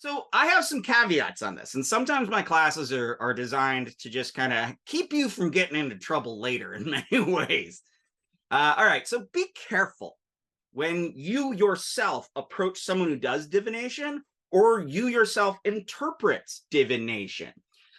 So I have some caveats on this, and sometimes my classes are designed to just kind of keep you from getting into trouble later in many ways. All right, so be careful when you yourself approach someone who does divination or you yourself interprets divination.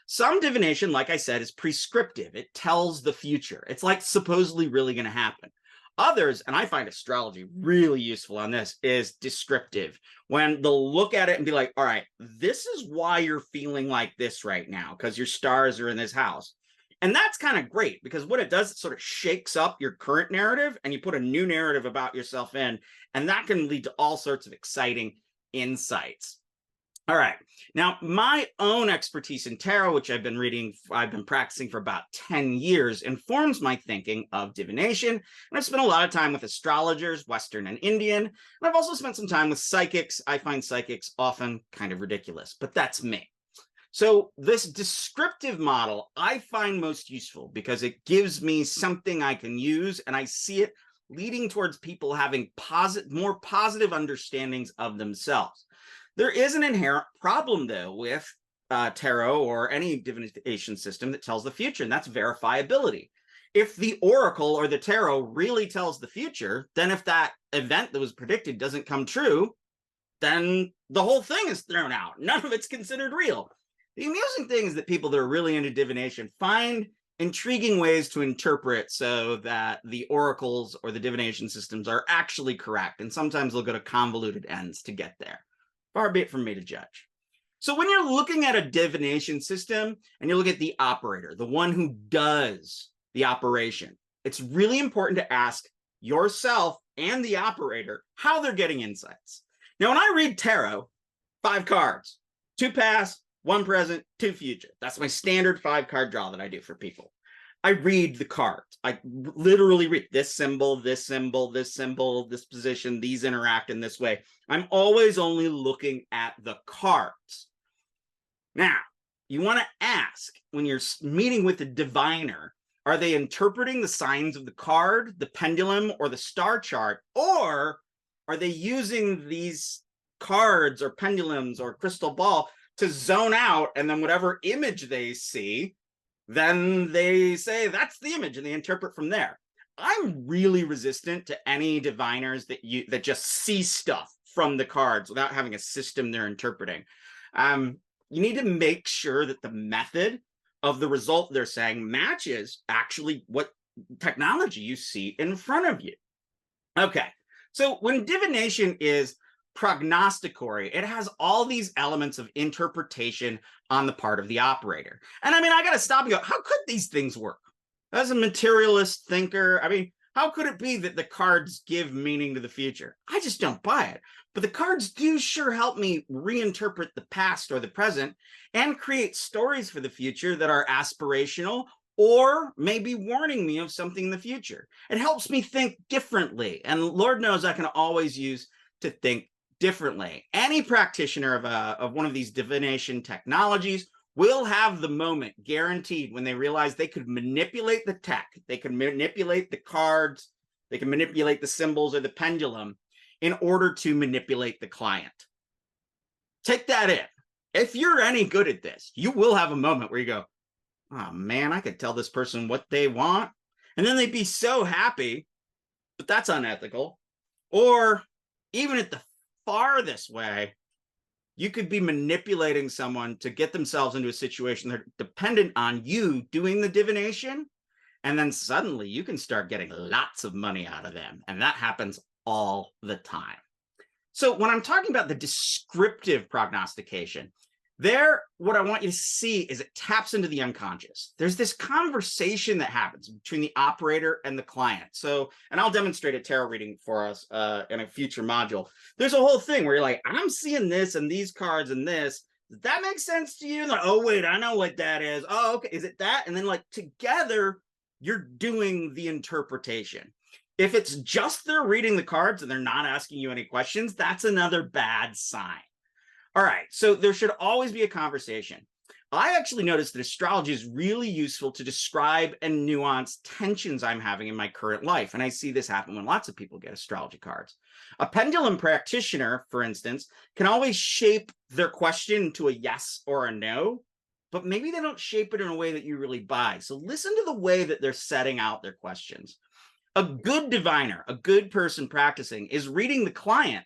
Some divination, like I said, is prescriptive. It tells the future. It's like supposedly really going to happen. Others, and I find astrology really useful on this, is descriptive. When they'll look at it and be like, all right, this is why you're feeling like this right now, because your stars are in this house. And that's kind of great because what it does, it sort of shakes up your current narrative and you put a new narrative about yourself in, and that can lead to all sorts of exciting insights. All right. Now, my own expertise in tarot, which I've been practicing for about 10 years, informs my thinking of divination. And I've spent a lot of time with astrologers, Western and Indian. And I've also spent some time with psychics. I find psychics often kind of ridiculous, but that's me. So this descriptive model I find most useful because it gives me something I can use, and I see it leading towards people having more positive understandings of themselves. There is an inherent problem, though, with tarot or any divination system that tells the future, and that's verifiability. If the oracle or the tarot really tells the future, then if that event that was predicted doesn't come true, then the whole thing is thrown out. None of it's considered real. The amusing thing is that people that are really into divination find intriguing ways to interpret so that the oracles or the divination systems are actually correct. And sometimes they'll go to convoluted ends to get there. Far be it from me to judge. So when you're looking at a divination system and you look at the operator, the one who does the operation, it's really important to ask yourself and the operator how they're getting insights. Now, when I read tarot, 5 cards, 2 past, 1 present, 2 future. That's my standard 5-card draw that I do for people. I read the cards. I literally read this symbol, this symbol, this symbol, this position, these interact in this way. I'm always only looking at the cards. Now, you want to ask when you're meeting with the diviner, are they interpreting the signs of the card, the pendulum, or the star chart? Or are they using these cards or pendulums or crystal ball to zone out, and then whatever image they see, then they say that's the image and they interpret from there? I'm really resistant to any diviners that just see stuff from the cards without having a system they're interpreting. You need to make sure that the method of the result they're saying matches actually what technology you see in front of you. Okay, so when divination is prognosticatory, it has all these elements of interpretation on the part of the operator. And I mean, I got to stop and go, how could these things work? As a materialist thinker, I mean, how could it be that the cards give meaning to the future? I just don't buy it. But the cards do sure help me reinterpret the past or the present and create stories for the future that are aspirational or maybe warning me of something in the future. It helps me think differently. And Lord knows I can always use to think differently. Any practitioner of one of these divination technologies will have the moment guaranteed when they realize they could manipulate the tech, they can manipulate the cards, they can manipulate the symbols or the pendulum in order to manipulate the client. Take that in. If you're any good at this, you will have a moment where you go, oh man, I could tell this person what they want. And then they'd be so happy, but that's unethical. Or even at the farthest way, you could be manipulating someone to get themselves into a situation they're dependent on you doing the divination. And then suddenly you can start getting lots of money out of them. And that happens all the time. So when I'm talking about the descriptive prognostication, what I want you to see is it taps into the unconscious. There's this conversation that happens between the operator and the client. So, and I'll demonstrate a tarot reading for us in a future module. There's a whole thing where you're like, I'm seeing this and these cards and this. Does that make sense to you? And like, oh, wait, I know what that is. Oh, okay. Is it that? And then like together, you're doing the interpretation. If it's just they're reading the cards and they're not asking you any questions, that's another bad sign. All right, so there should always be a conversation. I actually noticed that astrology is really useful to describe and nuance tensions I'm having in my current life. And I see this happen when lots of people get astrology cards. A pendulum practitioner, for instance, can always shape their question into a yes or a no, but maybe they don't shape it in a way that you really buy. So listen to the way that they're setting out their questions. A good diviner, a good person practicing, is reading the client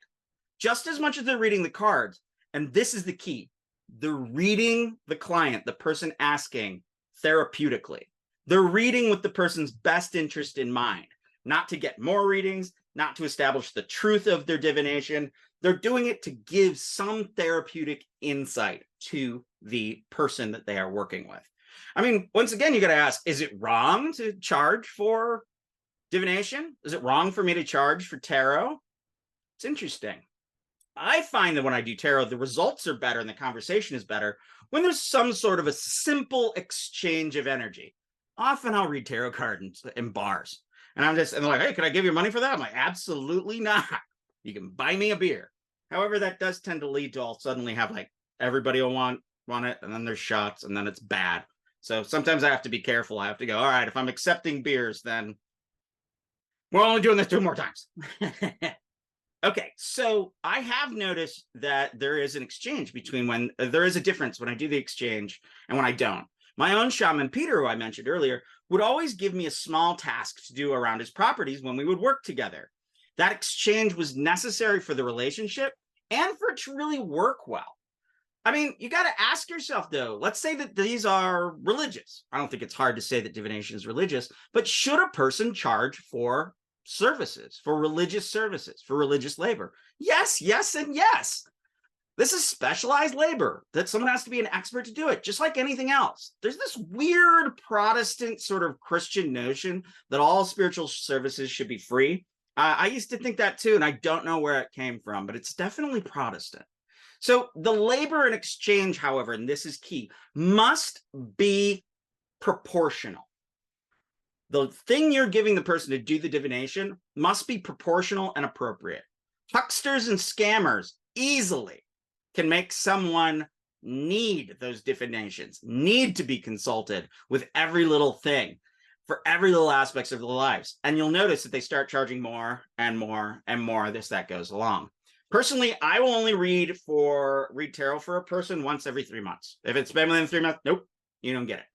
just as much as they're reading the cards. And this is the key. They're reading the client, the person asking, therapeutically. They're reading with the person's best interest in mind, not to get more readings, not to establish the truth of their divination. They're doing it to give some therapeutic insight to the person that they are working with. I mean, once again, you got to ask, is it wrong to charge for divination? Is it wrong for me to charge for tarot? It's interesting. I find that when I do tarot, the results are better and the conversation is better when there's some sort of a simple exchange of energy. Often I'll read tarot cards in bars and they're like, hey, can I give you money for that? I'm like, absolutely not. You can buy me a beer. However, that does tend to lead to I'll suddenly have like everybody will want it, and then there's shots, and then it's bad. So sometimes I have to be careful. I have to go, all right, if I'm accepting beers, then we're only doing this 2 more times. Okay, so I have noticed that there is an exchange between when there is a difference when I do the exchange and when I don't. My own shaman, Peter, who I mentioned earlier, would always give me a small task to do around his properties when we would work together. That exchange was necessary for the relationship and for it to really work well. I mean, you got to ask yourself, though, let's say that these are religious. I don't think it's hard to say that divination is religious, but should a person charge for services, for religious labor? Yes, yes, and yes. This is specialized labor that someone has to be an expert to do it, just like anything else. There's this weird Protestant sort of Christian notion that all spiritual services should be free. I used to think that too, and I don't know where it came from, but it's definitely Protestant. So the labor in exchange, however, and this is key, must be proportional. The thing you're giving the person to do the divination must be proportional and appropriate. Hucksters and scammers easily can make someone need those divinations, need to be consulted with every little thing for every little aspects of their lives. And you'll notice that they start charging more and more and more as that goes along. Personally, I will only read tarot for a person once every 3 months. If it's been within 3 months, nope, you don't get it.